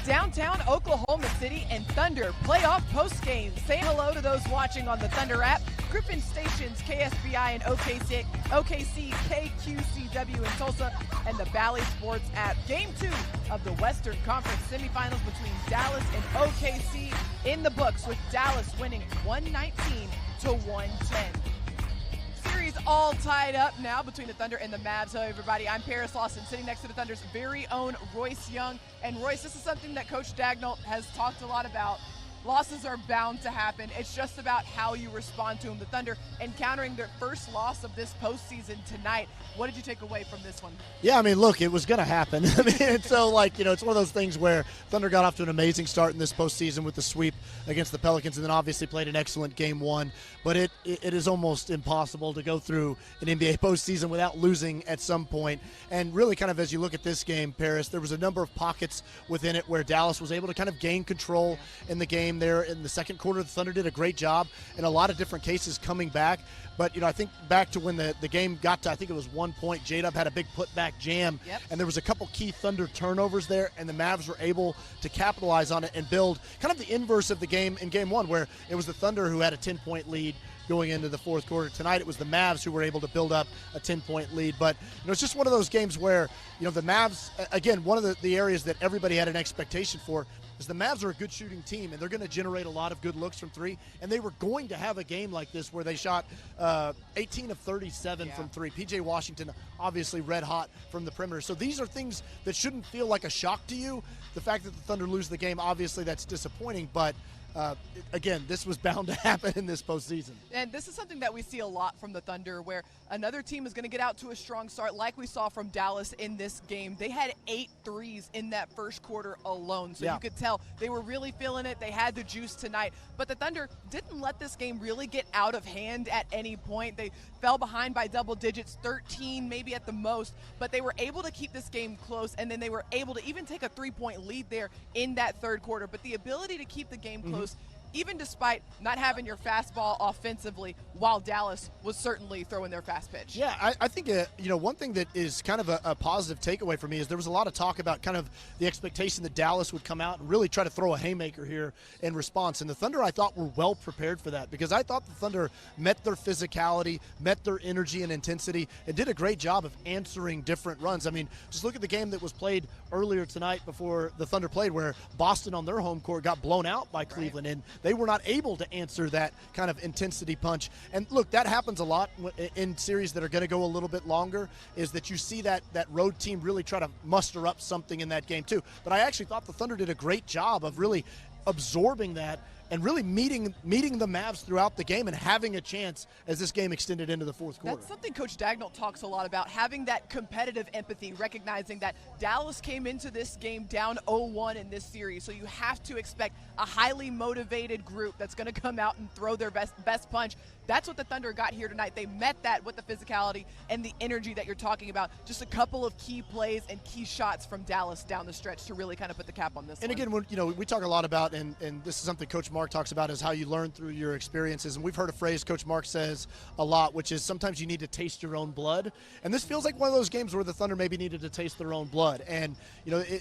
downtown Oklahoma City and Thunder playoff postgame. Say hello to those watching on the Thunder app, Griffin Stations, KSBI and OKC, KQCW in Tulsa, and the Valley Sports app. Game 2 of the Western Conference semifinals between Dallas and OKC in the books, with Dallas winning 119 to 110. Series all tied up now between the Thunder and the Mavs. Hello, everybody. I'm Paris Lawson, sitting next to the Thunder's very own Royce Young. And Royce, this is something that Coach Daigneault has talked a lot about. Losses are bound to happen. It's just about how you respond to them. The Thunder encountering their first loss of this postseason tonight. What did you take away from this one? Yeah, I mean, look, it was going to happen. I mean, it's one of those things where Thunder got off to an amazing start in this postseason with the sweep against the Pelicans, and then obviously played an excellent game 1. But it is almost impossible to go through an NBA postseason without losing at some point. And really, kind of as you look at this game, Paris, there was a number of pockets within it where Dallas was able to kind of gain control in the game there in the second quarter. The Thunder did a great job in a lot of different cases coming back. But, I think back to when the game got to, I think it was 1 point, J-Dub had a big putback jam, and there was a couple key Thunder turnovers there, and the Mavs were able to capitalize on it and build kind of the inverse of the game in Game 1, where it was the Thunder who had a 10-point lead going into the fourth quarter. Tonight it was the Mavs who were able to build up a 10-point lead. But it's just one of those games where the Mavs, again, one of the areas that everybody had an expectation for is the Mavs are a good shooting team, and they're going to generate a lot of good looks from three, and they were going to have a game like this where they shot 18 of 37 from three. P.J. Washington obviously red hot from the perimeter. So these are things that shouldn't feel like a shock to you. The fact that the Thunder lose the game, obviously that's disappointing, but again, this was bound to happen in this postseason. And this is something that we see a lot from the Thunder, where another team is going to get out to a strong start, like we saw from Dallas in this game. They had 8 threes in that first quarter alone, so you could tell they were really feeling it. They had the juice tonight. But the Thunder didn't let this game really get out of hand at any point. They fell behind by double digits, 13 maybe at the most, but they were able to keep this game close, and then they were able to even take a 3-point lead there in that third quarter. But the ability to keep the game close, even despite not having your fastball offensively, while Dallas was certainly throwing their fast pitch. Yeah, I think, one thing that is kind of a positive takeaway for me is there was a lot of talk about kind of the expectation that Dallas would come out and really try to throw a haymaker here in response. And the Thunder, I thought, were well prepared for that, because I thought the Thunder met their physicality, met their energy and intensity, and did a great job of answering different runs. I mean, just look at the game that was played earlier tonight before the Thunder played, where Boston on their home court got blown out by Cleveland, and they were not able to answer that kind of intensity punch. And look, that happens a lot in series that are going to go a little bit longer, is that you see that road team really try to muster up something in that game too. But I actually thought the Thunder did a great job of really absorbing that and really meeting the Mavs throughout the game and having a chance as this game extended into the fourth quarter. That's something Coach Daigneault talks a lot about, having that competitive empathy, recognizing that Dallas came into this game down 0-1 in this series, so you have to expect a highly motivated group that's going to come out and throw their best punch. That's what the Thunder got here tonight. They met that with the physicality and the energy that you're talking about. Just a couple of key plays and key shots from Dallas down the stretch to really kind of put the cap on this And one. again, we talk a lot about, and this is something Coach Mark talks about, is how you learn through your experiences. And we've heard a phrase Coach Mark says a lot, which is sometimes you need to taste your own blood. And this feels like one of those games where the Thunder maybe needed to taste their own blood. And,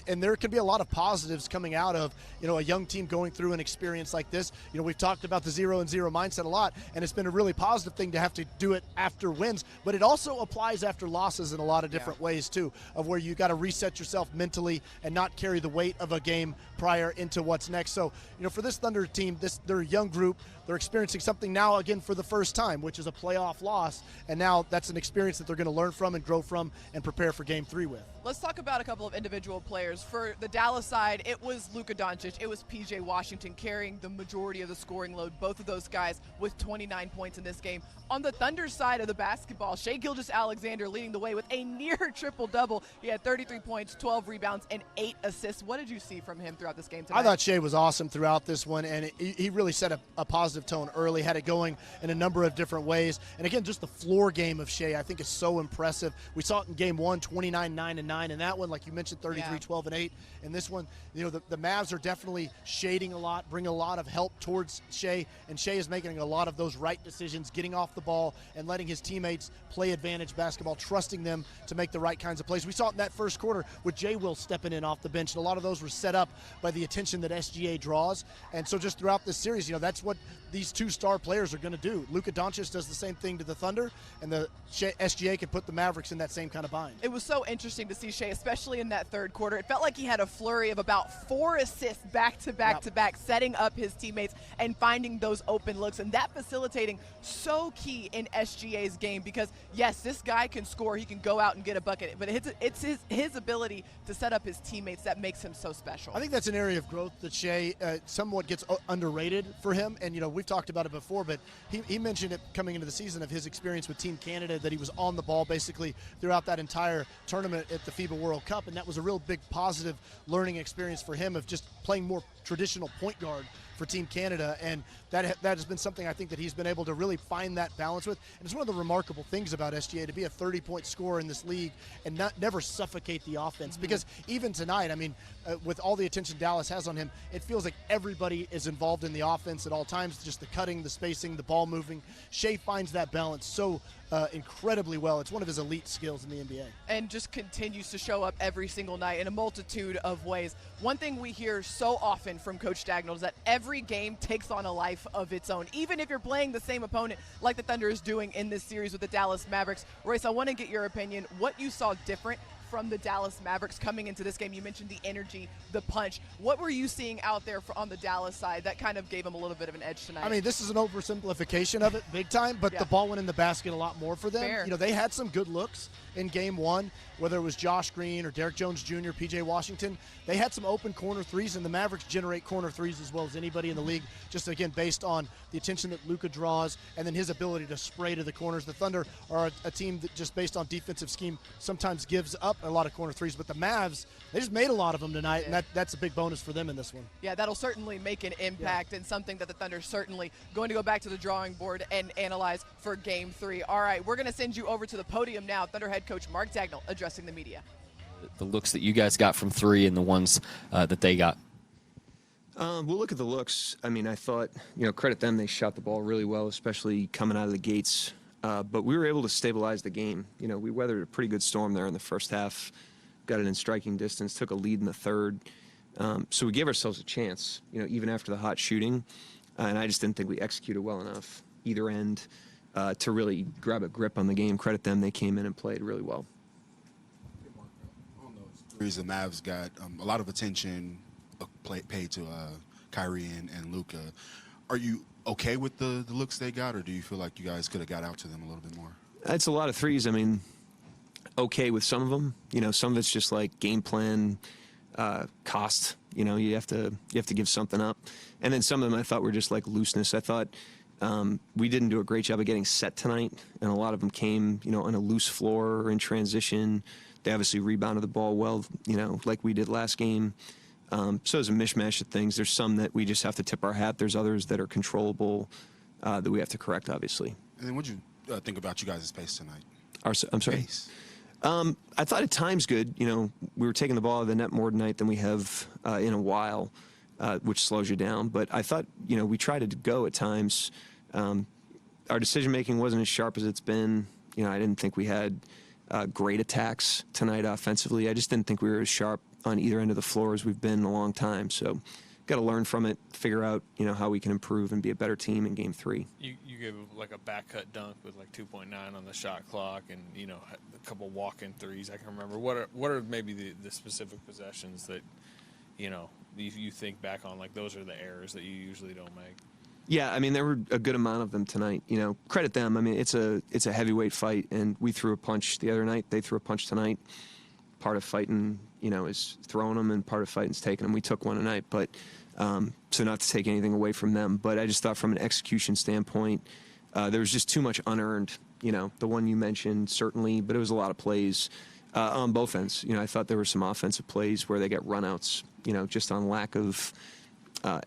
and there could be a lot of positives coming out of, a young team going through an experience like this. We've talked about the 0-0 mindset a lot, and it's been a really positive thing to have to do it after wins, but it also applies after losses in a lot of different ways too, of where you got to reset yourself mentally and not carry the weight of a game prior into what's next. So, for this Thunder team, they're a young group. They're experiencing something now again for the first time, which is a playoff loss, and now that's an experience that they're going to learn from and grow from and prepare for Game 3 with. Let's talk about a couple of individual players. For the Dallas side, it was Luka Doncic, it was P.J. Washington carrying the majority of the scoring load, both of those guys with 29 points in this game. On the Thunder side of the basketball, Shai Gilgeous-Alexander leading the way with a near triple-double. He had 33 points, 12 rebounds, and 8 assists. What did you see from him throughout this game tonight? I thought Shai was awesome throughout this one, and he really set a positive tone early, had it going in a number of different ways. And again, just the floor game of Shai, I think, is so impressive. We saw it in game one, 29, 9, and 9. And that one, like you mentioned, 33, 12, and 8. And this one, the Mavs are definitely shading a lot, bringing a lot of help towards Shai. And Shai is making a lot of those right decisions, getting off the ball and letting his teammates play advantage basketball, trusting them to make the right kinds of plays. We saw it in that first quarter with J. Will stepping in off the bench. And a lot of those were set up by the attention that SGA draws. And so just throughout this series, that's what these two star players are going to do. Luka Doncic does the same thing to the Thunder, and the SGA can put the Mavericks in that same kind of bind. It was so interesting to see Shai, especially in that third quarter. It felt like he had a flurry of about 4 assists back to back to back, setting up his teammates and finding those open looks, and that facilitating so key in SGA's game because, yes, this guy can score. He can go out and get a bucket, but it's his ability to set up his teammates that makes him so special. I think that's an area of growth that Shai somewhat gets underrated for him, and we've talked about it before, but he mentioned it coming into the season of his experience with Team Canada, that he was on the ball basically throughout that entire tournament at the FIBA World Cup, and that was a real big positive learning experience for him of just playing more traditional point guard for Team Canada, and that has been something I think that he's been able to really find that balance with. And it's one of the remarkable things about SGA, to be a 30-point scorer in this league and never suffocate the offense. Because even tonight, with all the attention Dallas has on him, it feels like everybody is involved in the offense at all times, just the cutting, the spacing, the ball moving. Shai finds that balance so incredibly well. It's one of his elite skills in the NBA. And just continues to show up every single night in a multitude of ways. One thing we hear so often from Coach Daigneault is that every game takes on a life of its own, even if you're playing the same opponent like the Thunder is doing in this series with the Dallas Mavericks. Royce, I want to get your opinion, what you saw different from the Dallas Mavericks coming into this game. You mentioned the energy, the punch. What were you seeing out there on the Dallas side that kind of gave them a little bit of an edge tonight? This is an oversimplification of it big time, but the ball went in the basket a lot more for them. Fair. They had some good looks in game one, whether it was Josh Green or Derrick Jones Jr., PJ Washington. They had some open corner threes, and the Mavericks generate corner threes as well as anybody in the league, just again based on the attention that Luka draws and then his ability to spray to the corners. The Thunder are a team that just based on defensive scheme sometimes gives up a lot of corner threes, but the Mavs, they just made a lot of them tonight, and that's a big bonus for them in this one. Yeah, that'll certainly make an impact and something that the Thunder certainly going to go back to the drawing board and analyze for Game 3. All right, we're going to send you over to the podium now. Thunder head coach Mark Daigneault addressing the media. The looks that you guys got from three and the ones that they got. We'll look at the looks. I thought, credit them. They shot the ball really well, especially coming out of the gates. But we were able to stabilize the game. We weathered a pretty good storm there in the first half, got it in striking distance, took a lead in the third. So we gave ourselves a chance, even after the hot shooting. And I just didn't think we executed well enough, either end, to really grab a grip on the game. Credit them. They came in and played really well. On those threes, the Mavs got a lot of attention paid to Kyrie and Luka. Are you okay with the looks they got, or do you feel like you guys could have got out to them a little bit more? It's a lot of threes. Okay with some of them. Some of it's just like game plan, cost. You have to give something up. And then some of them I thought were just like looseness. I thought we didn't do a great job of getting set tonight, and a lot of them came, on a loose floor or in transition. They obviously rebounded the ball well, like we did last game. So it's a mishmash of things. There's some that we just have to tip our hat. There's others that are controllable that we have to correct, obviously. And then what did you think about you guys' pace tonight? I'm sorry? Pace. I thought at times good. We were taking the ball out of the net more tonight than we have in a while, which slows you down. But I thought, we tried to go at times. Our decision-making wasn't as sharp as it's been. I didn't think we had great attacks tonight offensively. I just didn't think we were as sharp on either end of the floor as we've been in a long time. So got to learn from it, figure out, how we can improve and be a better team in Game 3. You gave like a back cut dunk with like 2.9 on the shot clock, and a couple walk-in threes. I can remember. What are maybe the specific possessions that you think back on, like those are the errors that you usually don't make? Yeah, there were a good amount of them tonight. Credit them. It's a heavyweight fight, and we threw a punch the other night. They threw a punch tonight. Part of fighting, is throwing them, and part of fighting is taking them. We took one tonight, but so not to take anything away from them. But I just thought from an execution standpoint, there was just too much unearned. The one you mentioned, certainly, but it was a lot of plays on both ends. I thought there were some offensive plays where they got runouts, just on lack of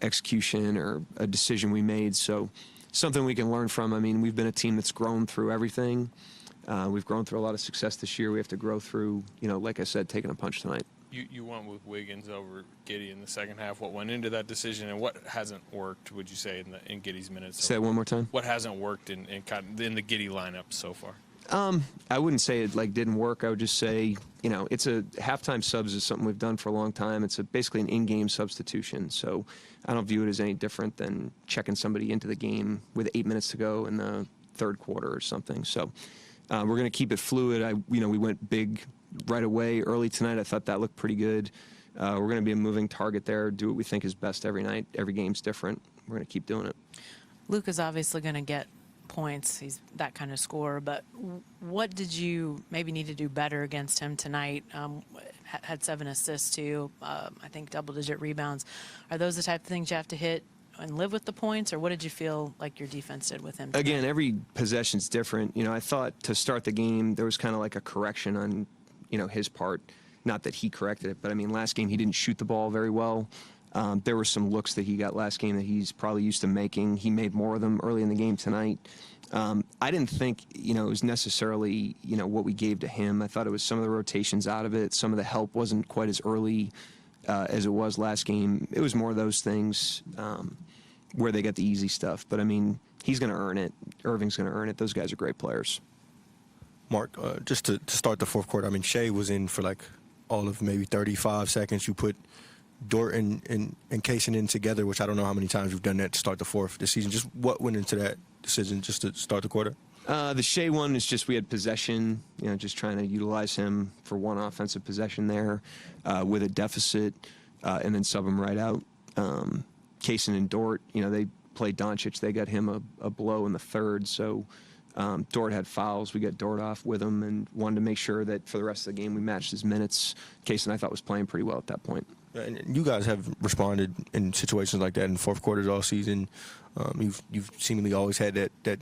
execution or a decision we made. So something we can learn from. I mean, we've been a team that's grown through everything. We've grown through a lot of success this year. We have to grow through, like I said, taking a punch tonight. You went with Wiggins over Giddey in the second half. What went into that decision, and what hasn't worked, would you say, in Giddey's minutes? Say that one more time. What hasn't worked in the Giddey lineup so far? I wouldn't say it didn't work. I would just say, it's a halftime subs is something we've done for a long time. It's basically an in-game substitution. So I don't view it as any different than checking somebody into the game with 8 minutes to go in the third quarter or something. So we're going to keep it fluid. We went big right away early tonight. I thought that looked pretty good. We're going to be a moving target there, do what we think is best every night. Every game's different. We're going to keep doing it. Luka's obviously going to get points. He's that kind of scorer. But what did you maybe need to do better against him tonight? Had 7 assists too. I think double-digit rebounds. Are those the type of things you have to hit and live with the points, or what did you feel like your defense did with him tonight? Again, every possession's different. I thought to start the game there was kind of like a correction on his part. Not that he corrected it, but I mean, last game he didn't shoot the ball very well. There were some looks that he got last game that he's probably used to making. He made more of them early in the game tonight. I didn't think, it was necessarily, what we gave to him. I thought it was some of the rotations out of it. Some of the help wasn't quite as early as it was last game. It was more of those things where they got the easy stuff. But, I mean, he's going to earn it. Irving's going to earn it. Those guys are great players. Mark, just to start the fourth quarter, I mean, Shai was in for all of maybe 35 seconds. You put Dort and Kaysen in together, which I don't know how many times we've done that to start the fourth this season. Just what went into that decision just to start the quarter? The Shai one is just we had possession, just trying to utilize him for one offensive possession there with a deficit and then sub him right out. Kaysen and Dort, they played Doncic. They got him a blow in the third, so Dort had fouls. We got Dort off with him and wanted to make sure that for the rest of the game we matched his minutes. Kaysen, I thought, was playing pretty well at that point. And you guys have responded in situations like that in fourth quarters all season. You've seemingly always had that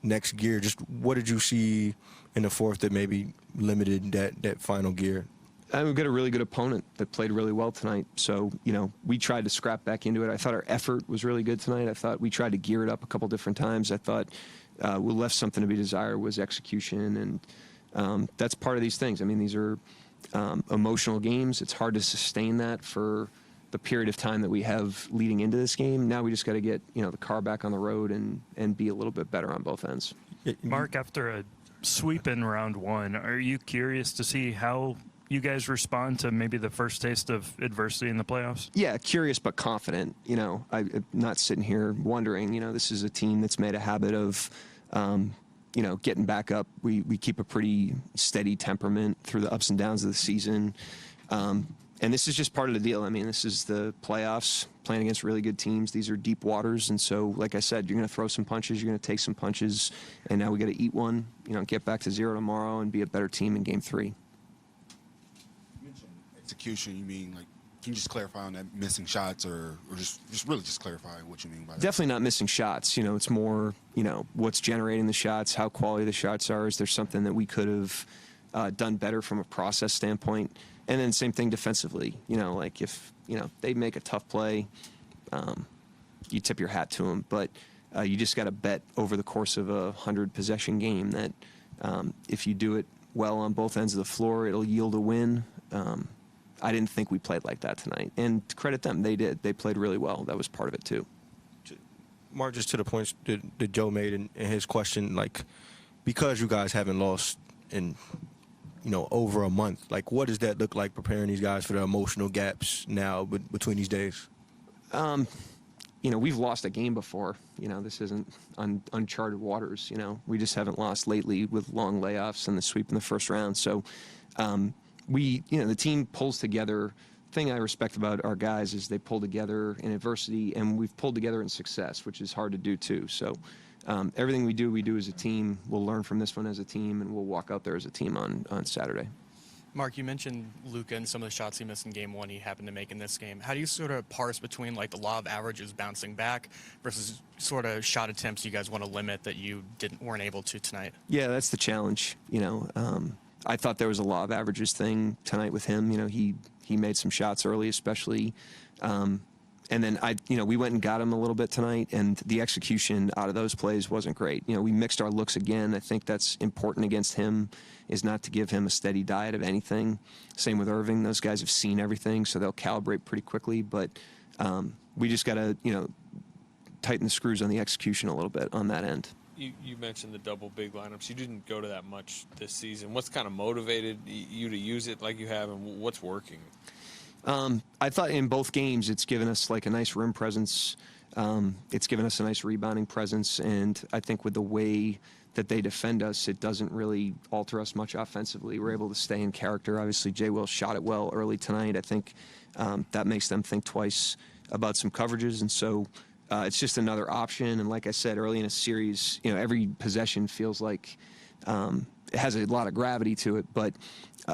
next gear. Just what did you see in the fourth that maybe limited that final gear? We've got a really good opponent that played really well tonight. So, we tried to scrap back into it. I thought our effort was really good tonight. I thought we tried to gear it up a couple different times. I thought we left something to be desired was execution. And that's part of these things. I mean, these are emotional games. It's hard to sustain that for the period of time that we have leading into this game. Now we just got to get, the car back on the road and be a little bit better on both ends. Mark, after a sweep in round one, are you curious to see how you guys respond to maybe the first taste of adversity in the playoffs? Yeah, curious but confident. I'm not sitting here wondering. This is a team that's made a habit of, getting back up. We keep a pretty steady temperament through the ups and downs of the season. And this is just part of the deal. I mean, this is the playoffs, playing against really good teams. These are deep waters. And so, like I said, you're going to throw some punches, you're going to take some punches, and now we got to eat one, get back to 0 tomorrow and be a better team in game 3. You mentioned execution. You mean, can you just clarify on that missing shots or just really just clarify what you mean by that? Definitely not missing shots. It's more, what's generating the shots, how quality the shots are. Is there something that we could have done better from a process standpoint? And then same thing defensively. If, they make a tough play, you tip your hat to them. But you just got to bet over the course of a 100-possession game that if you do it well on both ends of the floor, it'll yield a win. I didn't think we played like that tonight. And to credit them, they did. They played really well. That was part of it, too. Mark, just to the points that Joe made in his question, because you guys haven't lost in over a month, what does that look like preparing these guys for the emotional gaps now between these days? We've lost a game before. This isn't uncharted waters. We just haven't lost lately with long layoffs and the sweep in the first round. So the team pulls together. The thing I respect about our guys is they pull together in adversity, and we've pulled together in success, which is hard to do too. So everything we do as a team. We'll learn from this one as a team, and we'll walk out there as a team on Saturday. Mark, you mentioned Luka and some of the shots he missed in game 1 he happened to make in this game. How do you sort of parse between the law of averages bouncing back versus sort of shot attempts you guys want to limit that you weren't able to tonight? Yeah, that's the challenge. I thought there was a law of averages thing tonight with him. He made some shots early, especially. And then we went and got him a little bit tonight, and the execution out of those plays wasn't great. We mixed our looks again. I think that's important against him, is not to give him a steady diet of anything. Same with Irving. Those guys have seen everything, so they'll calibrate pretty quickly. But we just got to, tighten the screws on the execution a little bit on that end. You mentioned the double big lineups. You didn't go to that much this season. What's kind of motivated you to use it like you have, and what's working? I thought in both games it's given us like a nice rim presence. It's given us a nice rebounding presence, and I think with the way that they defend us, it doesn't really alter us much offensively. We're able to stay in character. Obviously, Jay Will shot it well early tonight. I think that makes them think twice about some coverages, and so it's just another option. And like I said, early in a series, every possession feels like it has a lot of gravity to it, but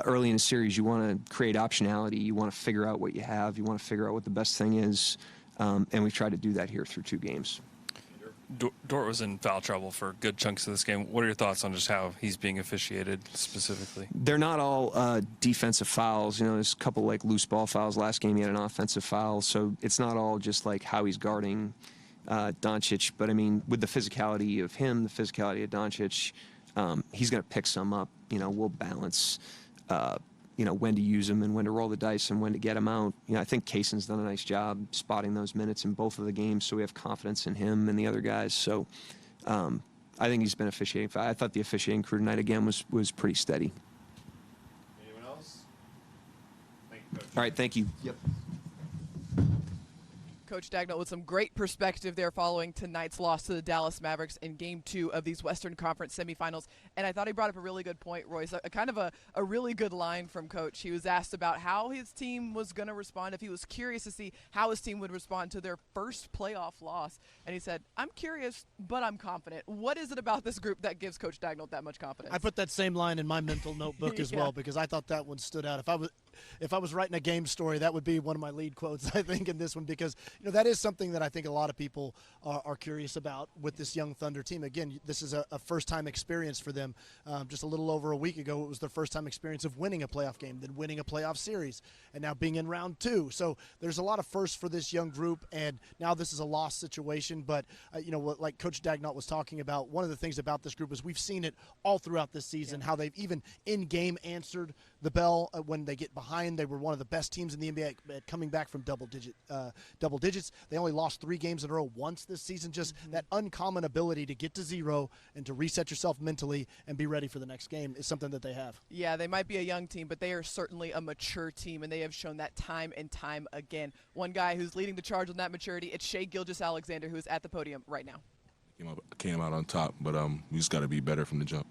early in a series, you want to create optionality. You want to figure out what you have. You want to figure out what the best thing is, and we've tried to do that here through 2 games. Dort was in foul trouble for good chunks of this game. What are your thoughts on just how he's being officiated specifically? They're not all defensive fouls. There's a couple like loose ball fouls. Last game he had an offensive foul, so it's not all just like how he's guarding Doncic. But I mean, with the physicality of him, the physicality of Doncic, he's going to pick some up. We'll balance. When to use them and when to roll the dice and when to get them out. I think Kaysen's done a nice job spotting those minutes in both of the games, so we have confidence in him and the other guys. So I think he's been officiating. I thought the officiating crew tonight again was pretty steady. Anyone else? Thank you, Coach. All right, thank you. Yep. Coach Daigneault with some great perspective there following tonight's loss to the Dallas Mavericks in Game 2 of these Western Conference semifinals. And I thought he brought up a really good point, Royce, a kind of a really good line from Coach. He was asked about how his team was going to respond, if he was curious to see how his team would respond to their first playoff loss. And he said, I'm curious, but I'm confident. What is it about this group that gives Coach Daigneault that much confidence? I put that same line in my mental notebook as well, because I thought that one stood out. If I was writing a game story, that would be one of my lead quotes, I think, in this one, because that is something that I think a lot of people are curious about with this young Thunder team. Again, this is a first-time experience for them. Just a little over a week ago, it was their first-time experience of winning a playoff game, then winning a playoff series, and now being in round 2. So there's a lot of firsts for this young group, and now this is a loss situation. But, like Coach Daigneault was talking about, one of the things about this group is we've seen it all throughout this season, how they've even in-game answered the bell when they get behind. They were one of the best teams in the NBA at coming back from double digits. They only lost 3 games in a row once this season. Just that uncommon ability to get to 0 and to reset yourself mentally and be ready for the next game is something that they have. Yeah, they might be a young team, but they are certainly a mature team, and they have shown that time and time again. One guy who's leading the charge on that maturity, it's Shai Gilgeous-Alexander, who is at the podium right now. Came out on top, but we just got to be better from the jump.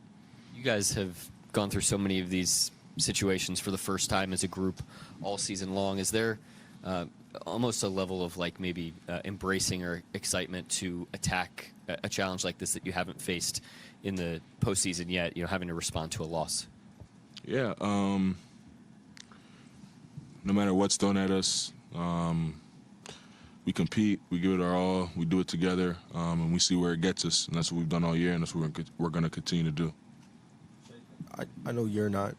You guys have gone through so many of these situations for the first time as a group all season long. Is there almost a level of maybe embracing or excitement to attack a challenge like this that you haven't faced in the postseason yet, having to respond to a loss? Yeah. No matter what's thrown at us, we compete, we give it our all, we do it together, and we see where it gets us. And that's what we've done all year, and that's what we're going to continue to do. I know you're not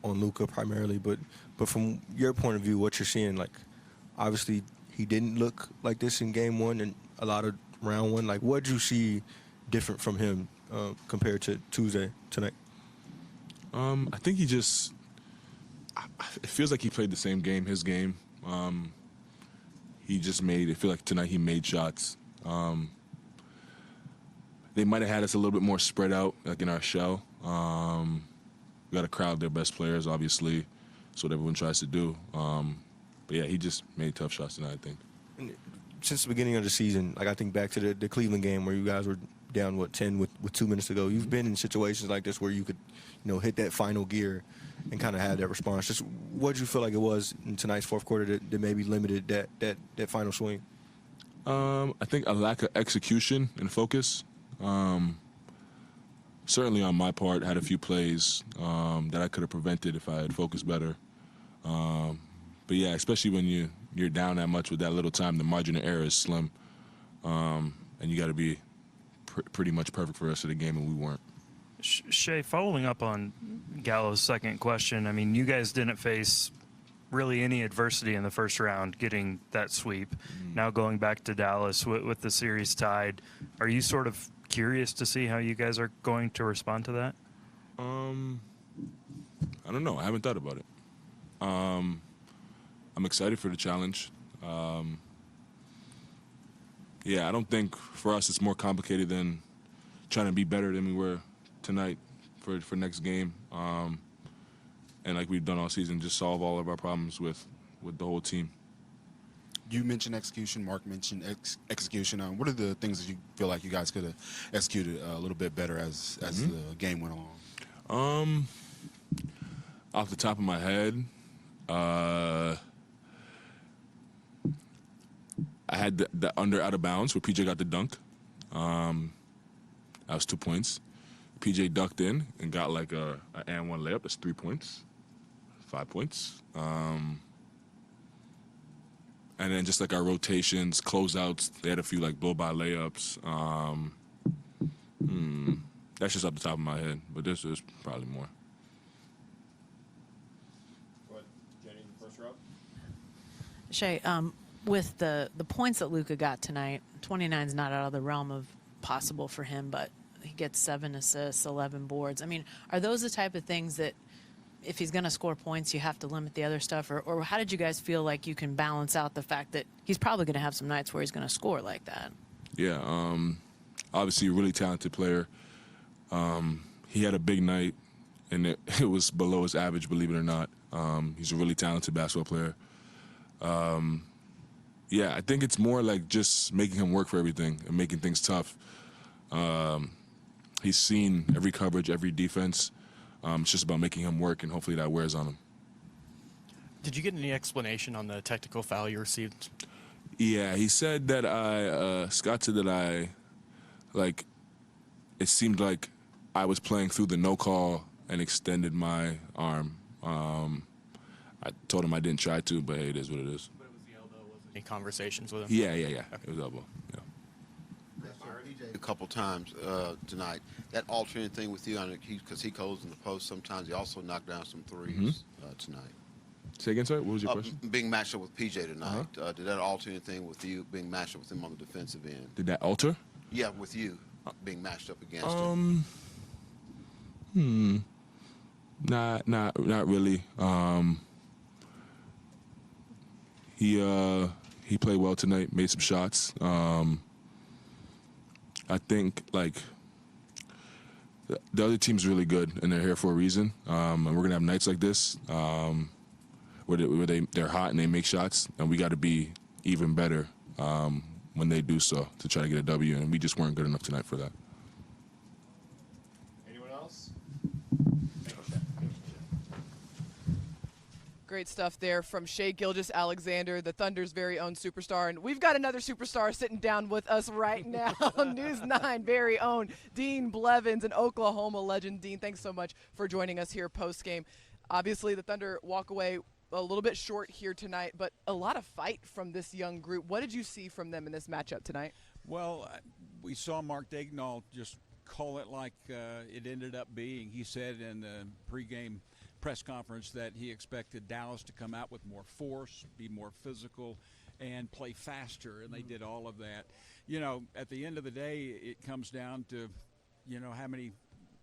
on Luka primarily, but from your point of view, what you're seeing, obviously he didn't look like this in Game 1 and a lot of round 1. What did you see different from him compared to Tuesday tonight? I think he just it feels like he played the same game, his game. He just made it feel like tonight he made shots. They might have had us a little bit more spread out, in our shell. We got to crowd their best players, obviously. That's what everyone tries to do. But yeah, he just made tough shots tonight, I think. And since the beginning of the season, I think back to the Cleveland game where you guys were down 10 with 2 minutes to go. You've been in situations like this where you could, hit that final gear and kind of have that response. Just what did you feel like it was in tonight's fourth quarter that maybe limited that final swing? I think a lack of execution and focus. Certainly on my part, had a few plays that I could have prevented if I had focused better. But yeah, especially when you're down that much with that little time, the margin of error is slim, and you got to be pretty much perfect for the rest of the game, and we weren't. Shai, following up on Gallo's second question, you guys didn't face really any adversity in the first round, getting that sweep. Now going back to Dallas with the series tied, are you sort of curious to see how you guys are going to respond to that? I don't know. I haven't thought about it. I'm excited for the challenge. Yeah, I don't think for us it's more complicated than trying to be better than we were tonight for next game. And like we've done all season, just solve all of our problems with the whole team. You mentioned execution. Mark mentioned execution. What are the things that you feel like you guys could have executed a little bit better as the game went along? Off the top of my head, I had the under out of bounds where PJ got the dunk. That was 2 points. PJ ducked in and got like a and one layup. That's 3 points. 5 points. And then just like our rotations, closeouts, they had a few like blow-by layups. That's just off the top of my head, but there's probably more. What, Jenny, the first row? Shai, with the points that Luka got tonight, 29 is not out of the realm of possible for him, but he gets 7 assists, 11 boards. I mean, are those the type of things that if he's going to score points, you have to limit the other stuff? Or how did you guys feel like you can balance out the fact that he's probably going to have some nights where he's going to score like that? Yeah, obviously a really talented player. He had a big night, and it was below his average, believe it or not. He's a really talented basketball player. Yeah, I think it's more like just making him work for everything and making things tough. He's seen every coverage, every defense. It's just about making him work, and hopefully that wears on him. Did you get any explanation on the technical foul you received? Yeah, he said that Scott said that it seemed like I was playing through the no call and extended my arm. I told him I didn't try to, but hey, it is what it is. But it was the elbow, wasn't any conversations with him? Yeah. Okay. It was elbow, yeah. A couple times tonight. That alternating thing with you, because he goes in the post sometimes. He also knocked down some threes tonight. Say again, sorry? What was your question? Being matched up with PJ tonight. Did that alter anything with you being matched up with him on the defensive end? Did that alter? Yeah, with you being matched up against him. Not really. He played well tonight, made some shots. I think like the other team's really good, and they're here for a reason. And we're gonna have nights like this where they're hot and they make shots, and we got to be even better when they do so to try to get a W. And we just weren't good enough tonight for that. Anyone else? Great stuff there from Shai Gilgeous-Alexander, the Thunder's very own superstar. And we've got another superstar sitting down with us right now, News 9 very own Dean Blevins, an Oklahoma legend. Dean, thanks so much for joining us here post-game. Obviously, the Thunder walk away a little bit short here tonight, but a lot of fight from this young group. What did you see from them in this matchup tonight? Well, we saw Mark Daigneault just call it like it ended up being. He said in the pregame press conference that he expected Dallas to come out with more force, be more physical, and play faster, and they did all of that. You know, at the end of the day, it comes down to, how many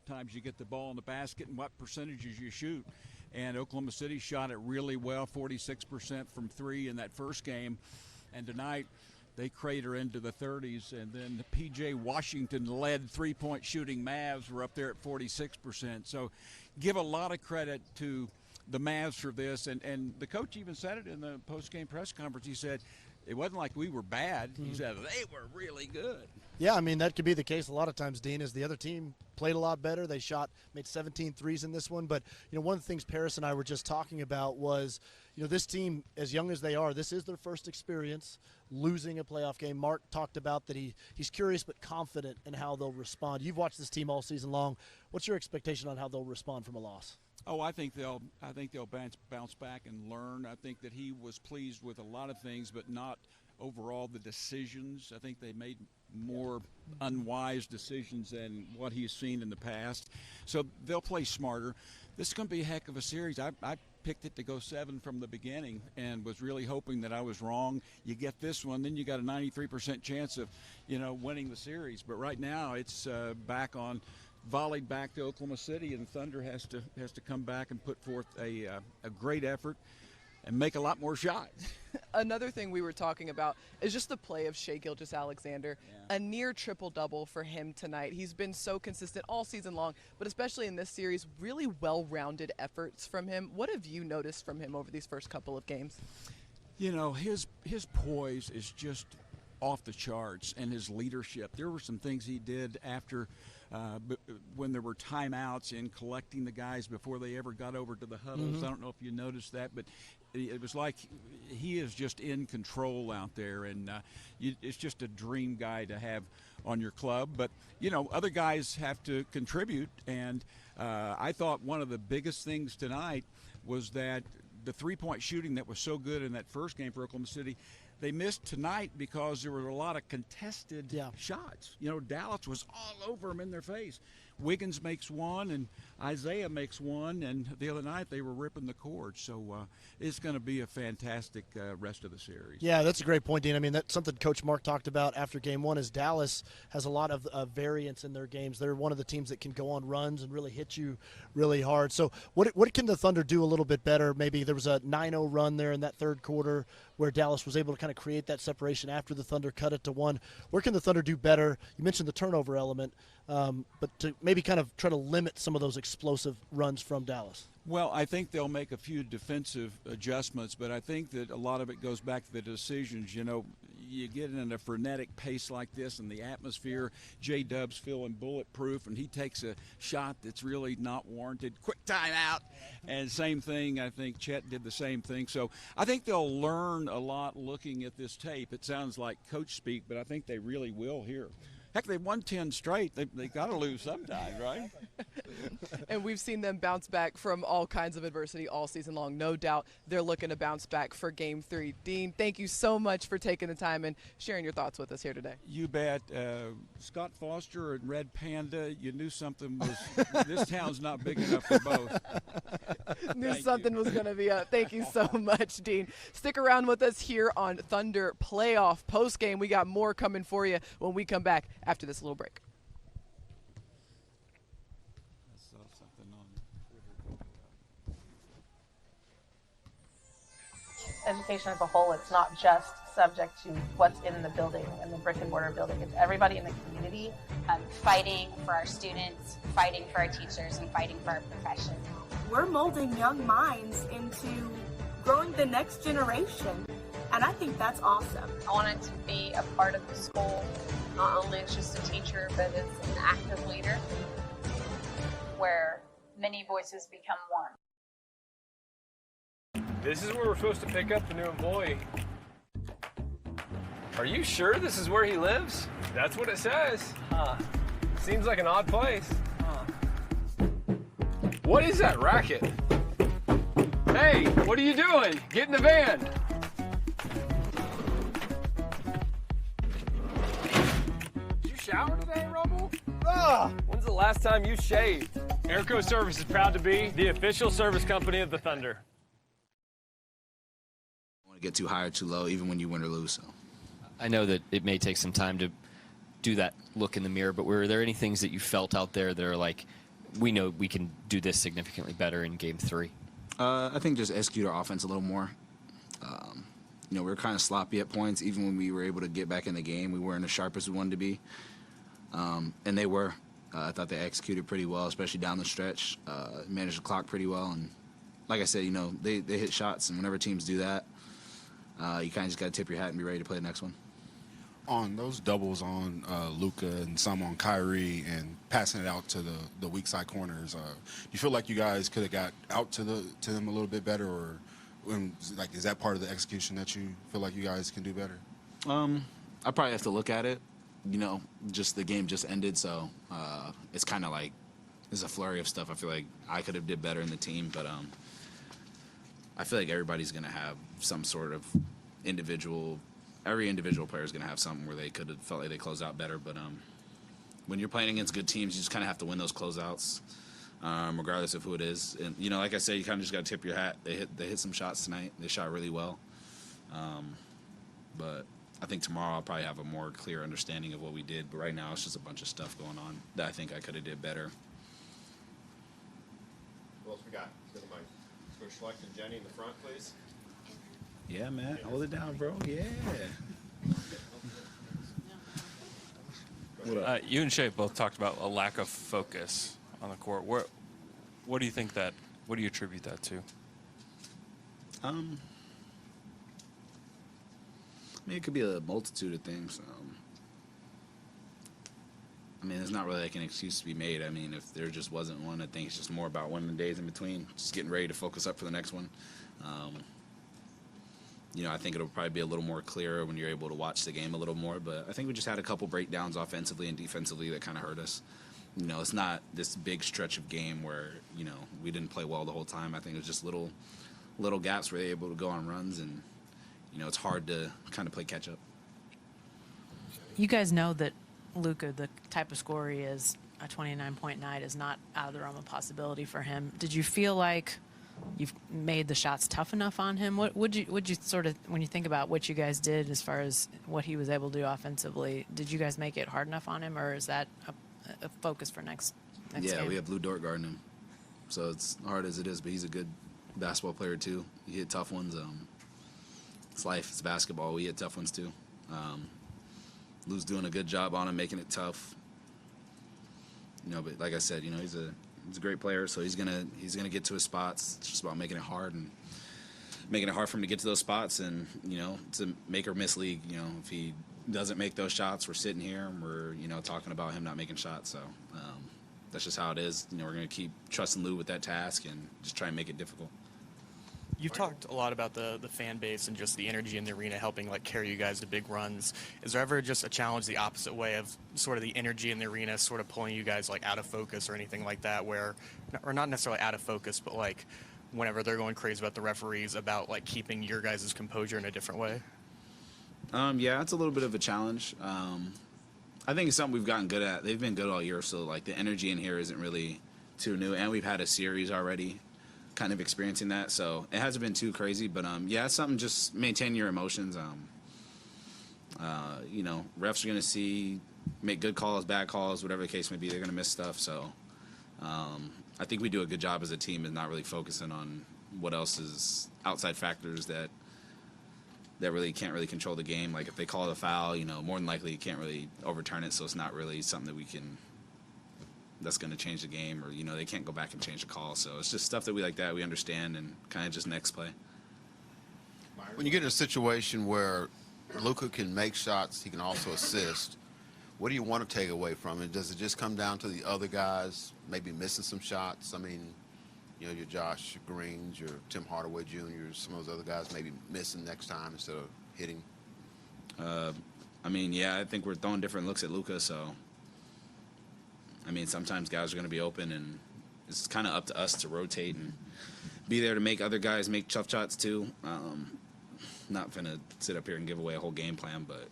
times you get the ball in the basket and what percentages you shoot. And Oklahoma City shot it really well, 46% from three in that first game, and tonight they crater into the 30s, and then the P.J. Washington-led three-point shooting Mavs were up there at 46%. So give a lot of credit to the Mavs for this, and the coach even said it in the post-game press conference. He said it wasn't like we were bad. He said they were really good. Yeah, I mean, that could be the case a lot of times, Dean, as the other team played a lot better. They made 17 threes in this one. But, one of the things Paris and I were just talking about was, this team, as young as they are, this is their first experience losing a playoff game. Mark talked about that he's curious but confident in how they'll respond. You've watched this team all season long. What's your expectation on how they'll respond from a loss? Oh, I think they'll bounce back and learn. I think that he was pleased with a lot of things, but not overall the decisions. I think they made more unwise decisions than what he's seen in the past. So they'll play smarter. This is going to be a heck of a series. I picked it to go 7 from the beginning and was really hoping that I was wrong. You get this one, then you got a 93% chance of, winning the series. But right now it's volleyed back to Oklahoma City, and Thunder has to come back and put forth a great effort and make a lot more shots. Another thing we were talking about is just the play of Shai Gilgeous-Alexander. Yeah. A near triple-double for him tonight. He's been so consistent all season long, but especially in this series, really well-rounded efforts from him. What have you noticed from him over these first couple of games? His poise is just off the charts, and his leadership. There were some things he did after when there were timeouts in collecting the guys before they ever got over to the huddles. Mm-hmm. I don't know if you noticed that, but it was like he is just in control out there, and it's just a dream guy to have on your club. But, other guys have to contribute, and I thought one of the biggest things tonight was that the three-point shooting that was so good in that first game for Oklahoma City, they missed tonight because there were a lot of contested shots. Dallas was all over them in their face. Wiggins makes one, and Isaiah makes one, and the other night they were ripping the cord. So it's going to be a fantastic rest of the series. Yeah, that's a great point, Dean. I mean, that's something Coach Mark talked about after Game 1 is Dallas has a lot of variance in their games. They're one of the teams that can go on runs and really hit you really hard. So what can the Thunder do a little bit better? Maybe there was a 9-0 run there in that third quarter where Dallas was able to kind of create that separation after the Thunder cut it to 1. Where can the Thunder do better? You mentioned the turnover element, but to maybe kind of try to limit some of those explosive runs from Dallas. Well, I think they'll make a few defensive adjustments, but I think that a lot of it goes back to the decisions. You get in a frenetic pace like this and the atmosphere, J-Dub's feeling bulletproof, and he takes a shot that's really not warranted. Quick timeout. And same thing, I think Chet did the same thing. So I think they'll learn a lot looking at this tape. It sounds like coach speak, but I think they really will here. Heck, they won 10 straight. They got to lose sometime, right? And we've seen them bounce back from all kinds of adversity all season long. No doubt they're looking to bounce back for Game 3. Dean, thank you so much for taking the time and sharing your thoughts with us here today. You bet. Scott Foster and Red Panda, you knew something was – this town's not big enough for both. Knew something was going to be up. Thank you so much, Dean. Stick around with us here on Thunder Playoff Postgame. We got more coming for you when we come back after this little break. Education as a whole, it's not just subject to what's in the building, in the brick and mortar building. It's everybody in the community fighting for our students, fighting for our teachers, and fighting for our profession. We're molding young minds into growing the next generation, and I think that's awesome. I wanted to be a part of the school, not only as just a teacher, but as an active leader, where many voices become one. This is where we're supposed to pick up the new employee. Are you sure this is where he lives? That's what it says. Seems like an odd place. What is that racket? Hey, what are you doing? Get in the van. Did you shower today, Rumble? When's the last time you shaved? Airco Service is proud to be the official service company of the Thunder. Get too high or too low, even when you win or lose. So, I know that it may take some time to do that look in the mirror, but were there any things that you felt out there that are like, we know we can do this significantly better in Game 3? I think just execute our offense a little more. We were kind of sloppy at points. Even when we were able to get back in the game, we weren't as sharp as we wanted to be. And they were. I thought they executed pretty well, especially down the stretch. Managed the clock pretty well. And like I said, they hit shots, and whenever teams do that, you kind of just got to tip your hat and be ready to play the next one. On those doubles on Luka and some on Kyrie and passing it out to the weak side corners, you feel like you guys could have got out to them a little bit better, or is that part of the execution that you feel like you guys can do better? I probably have to look at it. Just the game just ended, so it's kind of like there's a flurry of stuff I feel like I could have did better in the team, but I feel like everybody's going to have some sort of every individual player is going to have something where they could have felt like they closed out better. But when you're playing against good teams, you just kind of have to win those closeouts. regardless of who it is. And, you know, like I said, you kind of just got to tip your hat. They hit some shots tonight. They shot really well. But I think tomorrow I'll probably have a more clear understanding of what we did. But right now it's just a bunch of stuff going on that I think I could have did better. Who else we got? Let's get the mic. Let's go Schlecht and Jenny in the front, please. Yeah, man. Hold it down, bro. Yeah. You and Shai both talked about a lack of focus on the court. What do you think that? What do you attribute that to? I mean, it could be a multitude of things. I mean, there's not really like an excuse to be made. I mean, if there just wasn't one, I think it's just more about winning the days in between, just getting ready to focus up for the next one. You know, I think it'll probably be a little more clearer when you're able to watch the game a little more. But I think we just had a couple breakdowns offensively and defensively that kind of hurt us. You know, it's not this big stretch of game where, you know, we didn't play well the whole time. I think it was just little gaps where they're able to go on runs, and, you know, it's hard to kind of play catch up. You guys know that Luka, the type of scorer he is, a 29-point night is not out of the realm of possibility for him. Did you feel like you've made the shots tough enough on him? What would you sort of, when you think about what you guys did as far as what he was able to do offensively, did you guys make it hard enough on him, or is that a focus for next Yeah, game? we have Lou Dort guarding him, so it's hard as it is, but he's a good basketball player too. He hit tough ones. It's life. It's basketball. We hit tough ones too. Lou's doing a good job on him, making it tough. You know, but like I said, you know, he's a great player, so he's gonna get to his spots. It's just about making it hard and making it hard for him to get to those spots. And, you know, it's a make or miss league. You know, if he doesn't make those shots, we're sitting here and we're, you know, talking about him not making shots. So that's just how it is. You know, we're gonna keep trusting Lou with that task and just try and make it difficult. You've talked a lot about the fan base and just the energy in the arena helping like carry you guys to big runs. Is there ever just a challenge the opposite way of sort of the energy in the arena sort of pulling you guys like out of focus or anything like that, where, or not necessarily out of focus, but like whenever they're going crazy about the referees, about like keeping your guys' composure in a different way? Yeah, it's a little bit of a challenge. I think it's something we've gotten good at. They've been good all year, so like the energy in here isn't really too new, and we've had a series already kind of experiencing that, so it hasn't been too crazy. But yeah, it's something, just maintain your emotions. You know, refs are gonna make good calls, bad calls, whatever the case may be. They're gonna miss stuff. So I think we do a good job as a team in not really focusing on what else is outside factors that really can't really control the game. Like if they call it a foul, you know, more than likely you can't really overturn it. So it's not really something that that's going to change the game, or, you know, they can't go back and change the call. So it's just stuff that we understand, and kind of just next play. When you get in a situation where Luka can make shots, he can also assist, what do you want to take away from it? Does it just come down to the other guys maybe missing some shots? I mean, you know, your Josh Greens, your Tim Hardaway Jr., some of those other guys maybe missing next time instead of hitting? I mean, yeah, I think we're throwing different looks at Luka, so I mean, sometimes guys are going to be open, and it's kind of up to us to rotate and be there to make other guys make tough shots too. Not going to sit up here and give away a whole game plan, but,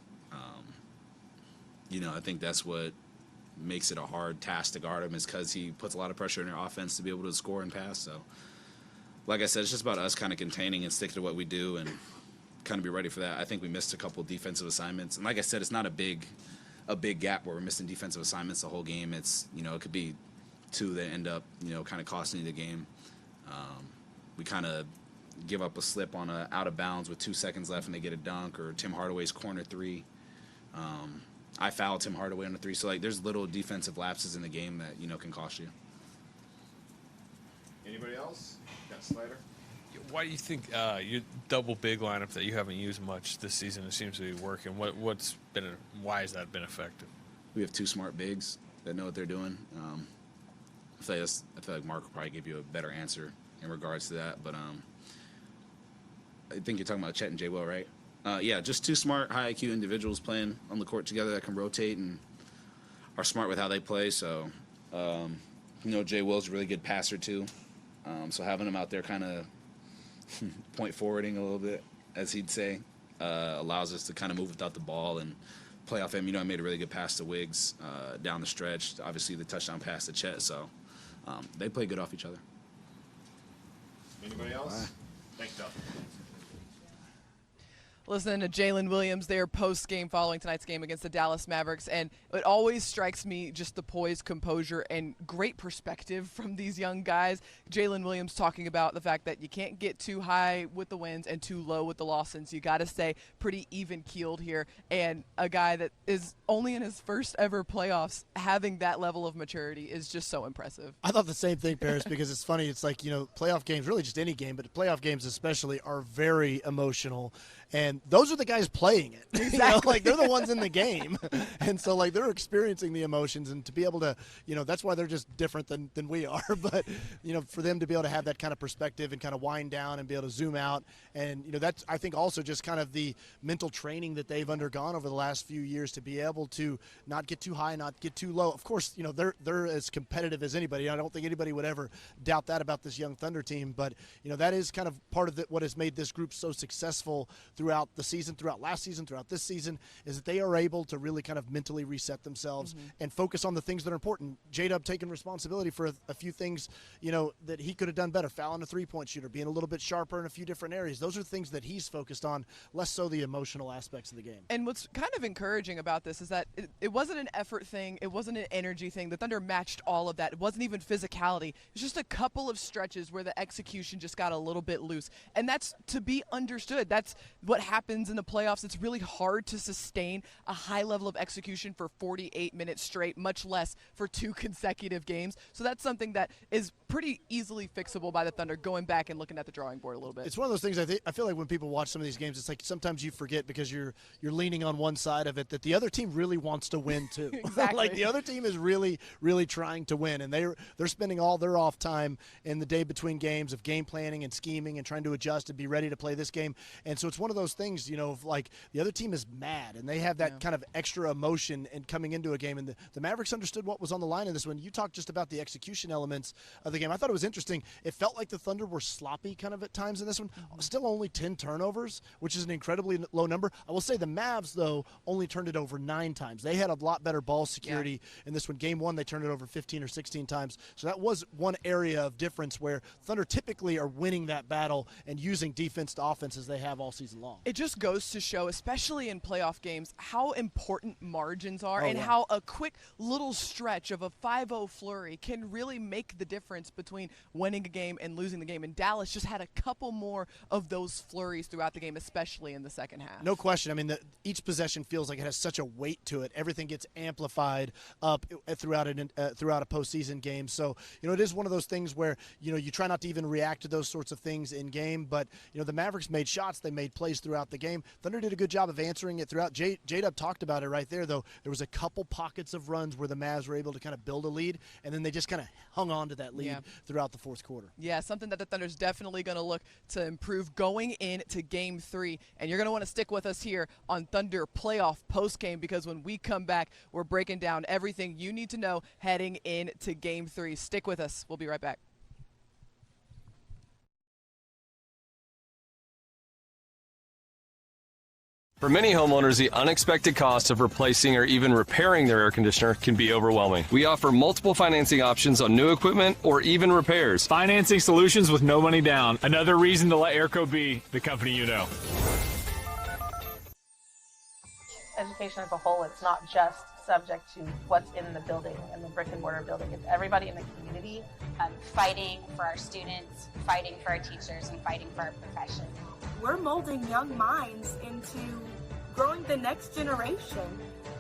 you know, I think that's what makes it a hard task to guard him, is because he puts a lot of pressure in our offense to be able to score and pass. So, like I said, it's just about us kind of containing and sticking to what we do and kind of be ready for that. I think we missed a couple defensive assignments. And like I said, it's not a big gap where we're missing defensive assignments the whole game. It's, you know, it could be two that end up, you know, kind of costing you the game. We kind of give up a slip on a out of bounds with 2 seconds left and they get a dunk, or Tim Hardaway's corner three. I fouled Tim Hardaway on the three. So, like, there's little defensive lapses in the game that, you know, can cost you. Anybody else? Got Slider? Why do you think your double big lineup that you haven't used much this season, it seems to be working? Why has that been effective? We have two smart bigs that know what they're doing. I feel like Mark will probably give you a better answer in regards to that, but I think you're talking about Chet and Jay Will, right? Yeah, just two smart, high IQ individuals playing on the court together that can rotate and are smart with how they play. So, you know, Jay Will's a really good passer too. So having him out there kind of point forwarding a little bit, as he'd say, allows us to kind of move without the ball and play off him. You know, I made a really good pass to Wiggs down the stretch. Obviously, the touchdown pass to Chet. So they play good off each other. Anybody else? Thanks, Doug. Listening to Jaylen Williams there post-game following tonight's game against the Dallas Mavericks, and it always strikes me just the poise, composure, and great perspective from these young guys. Jaylen Williams talking about the fact that you can't get too high with the wins and too low with the losses. You got to stay pretty even-keeled here, and a guy that is only in his first ever playoffs having that level of maturity is just so impressive. I thought the same thing, Paris, because it's funny. It's like, playoff games, really just any game, but playoff games especially are very emotional. And those are the guys playing it. Exactly. They're the ones in the game. And so, they're experiencing the emotions. And to be able to, that's why they're just different than we are. But, for them to be able to have that kind of perspective and kind of wind down and be able to zoom out. And, that's, I think, also just kind of the mental training that they've undergone over the last few years to be able to not get too high, not get too low. Of course, they're as competitive as anybody. I don't think anybody would ever doubt that about this young Thunder team. But, that is kind of part of what has made this group so successful throughout the season, throughout last season, throughout this season, is that they are able to really kind of mentally reset themselves and focus on the things that are important. J-Dub taking responsibility for a few things, that he could have done better. Fouling a three-point shooter, being a little bit sharper in a few different areas. Those are things that he's focused on, less so the emotional aspects of the game. And what's kind of encouraging about this is that it wasn't an effort thing. It wasn't an energy thing. The Thunder matched all of that. It wasn't even physicality. It's just a couple of stretches where the execution just got a little bit loose. And that's to be understood. That's what happens in the playoffs. It's really hard to sustain a high level of execution for 48 minutes straight, much less for 2 consecutive games. So that's something that is pretty easily fixable by the Thunder, going back and looking at the drawing board a little bit. It's one of those things I feel like when people watch some of these games, it's like sometimes you forget because you're leaning on one side of it that the other team really wants to win too. Exactly. The other team is really, really trying to win, and they're spending all their off time in the day between games of game planning and scheming and trying to adjust and be ready to play this game. And so it's one of those things, the other team is mad and they have that kind of extra emotion and coming into a game. And the Mavericks understood what was on the line in this one. You talked just about the execution elements of the game. I thought it was interesting. It felt like the Thunder were sloppy kind of at times in this one. Still only 10 turnovers, which is an incredibly low number. I will say the Mavs, though, only turned it over 9 times. They had a lot better ball security in this one. Game 1, they turned it over 15 or 16 times. So that was one area of difference where Thunder typically are winning that battle and using defense to offense as they have all season long. It just goes to show, especially in playoff games, how important margins are and how a quick little stretch of a 5-0 flurry can really make the difference between winning a game and losing the game. And Dallas just had a couple more of those flurries throughout the game, especially in the second half. No question. I mean, each possession feels like it has such a weight to it. Everything gets amplified up throughout a postseason game. So, it is one of those things where, you try not to even react to those sorts of things in game. But, the Mavericks made shots. They made plays throughout the game. Thunder did a good job of answering it throughout. J-Dub talked about it right there, though. There was a couple pockets of runs where the Mavs were able to kind of build a lead, and then they just kind of hung on to that lead throughout the fourth quarter. Yeah, something that the Thunder's definitely going to look to improve going into Game 3. And you're going to want to stick with us here on Thunder Playoff Postgame, because when we come back, we're breaking down everything you need to know heading into Game 3. Stick with us. We'll be right back. For many homeowners, the unexpected cost of replacing or even repairing their air conditioner can be overwhelming. We offer multiple financing options on new equipment or even repairs. Financing solutions with no money down. Another reason to let Airco be the company you know. Education as a whole, it's not just subject to what's in the building and the brick and mortar building. It's everybody in the community. Fighting for our students, fighting for our teachers, and fighting for our profession. We're molding young minds into growing the next generation,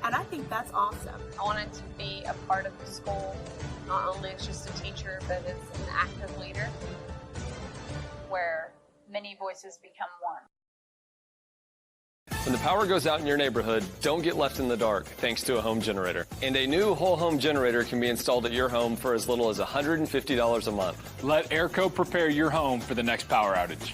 and I think that's awesome. I wanted to be a part of the school, not only as just a teacher, but as an active leader, where many voices become one. When the power goes out in your neighborhood, don't get left in the dark thanks to a home generator. And a new whole home generator can be installed at your home for as little as $150 a month. Let Airco prepare your home for the next power outage.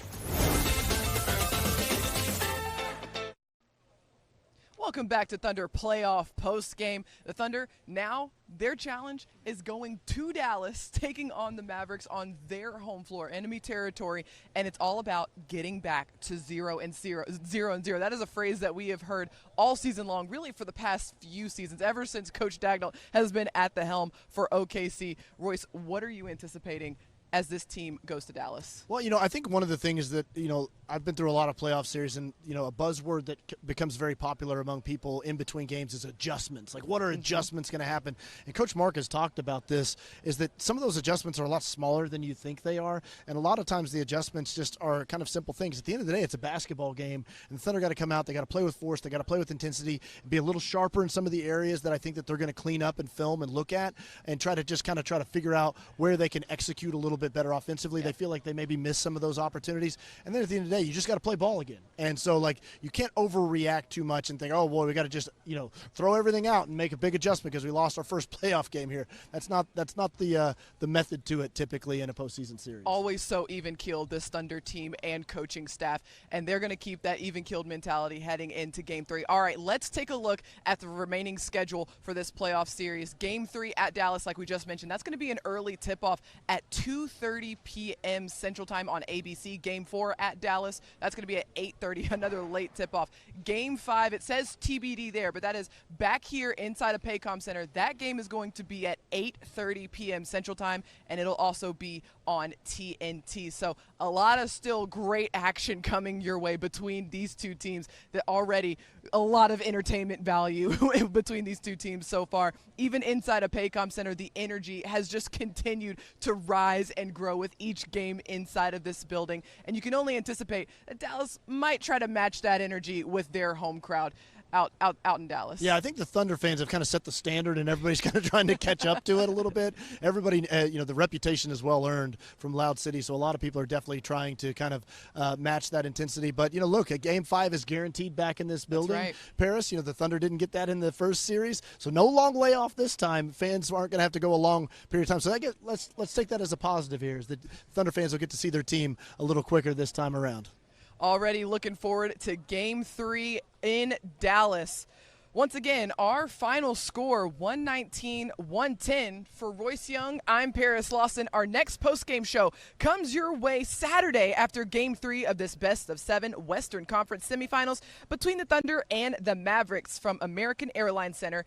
Welcome back to Thunder Playoff Postgame. The Thunder, now their challenge is going to Dallas, taking on the Mavericks on their home floor, enemy territory, and it's all about getting back to 0-0. That is a phrase that we have heard all season long, really for the past few seasons, ever since Coach Daigneault has been at the helm for OKC. Royce, what are you anticipating as this team goes to Dallas? Well, I think one of the things that, I've been through a lot of playoff series, and, a buzzword that becomes very popular among people in between games is adjustments. Like, what are adjustments going to happen? And Coach Mark has talked about this, is that some of those adjustments are a lot smaller than you think they are, and a lot of times the adjustments just are kind of simple things. At the end of the day, it's a basketball game, and the Thunder got to come out, they got to play with force, they got to play with intensity, be a little sharper in some of the areas that I think that they're going to clean up and film and look at, and try to figure out where they can execute a little bit better offensively. They feel like they maybe missed some of those opportunities. And then at the end of the day, you just got to play ball again. And so, you can't overreact too much and think, oh, boy, we got to just, throw everything out and make a big adjustment because we lost our first playoff game here. That's not the method to it typically in a postseason series. Always so even-keeled, this Thunder team and coaching staff, and they're going to keep that even-keeled mentality heading into Game 3. All right, let's take a look at the remaining schedule for this playoff series. Game 3 at Dallas, like we just mentioned, that's going to be an early tip-off at 2:30 p.m. Central Time on ABC. Game 4 at Dallas, that's going to be at 8:30, another late tip-off. Game 5, it says TBD there, but that is back here inside of Paycom Center. That game is going to be at 8:30 p.m. Central Time, and it'll also be on TNT. So a lot of still great action coming your way between these two teams. That already a lot of entertainment value between these two teams so far. Even inside of Paycom Center, the energy has just continued to rise and grow with each game inside of this building. And you can only anticipate that Dallas might try to match that energy with their home crowd out in Dallas. Yeah, I think the Thunder fans have kind of set the standard, and everybody's kind of trying to catch up to it a little bit. Everybody, the reputation is well earned from Loud City, so a lot of people are definitely trying to kind of match that intensity. But, look, a Game 5 is guaranteed back in this building. That's right. Paris, the Thunder didn't get that in the first series, so no long layoff this time. Fans aren't going to have to go a long period of time. So let's take that as a positive here, is that Thunder fans will get to see their team a little quicker this time around. Already looking forward to Game 3 in Dallas. Once again, our final score, 119-110 for Royce Young. I'm Paris Lawson. Our next postgame show comes your way Saturday after Game 3 of this best-of-7 Western Conference semifinals between the Thunder and the Mavericks from American Airlines Center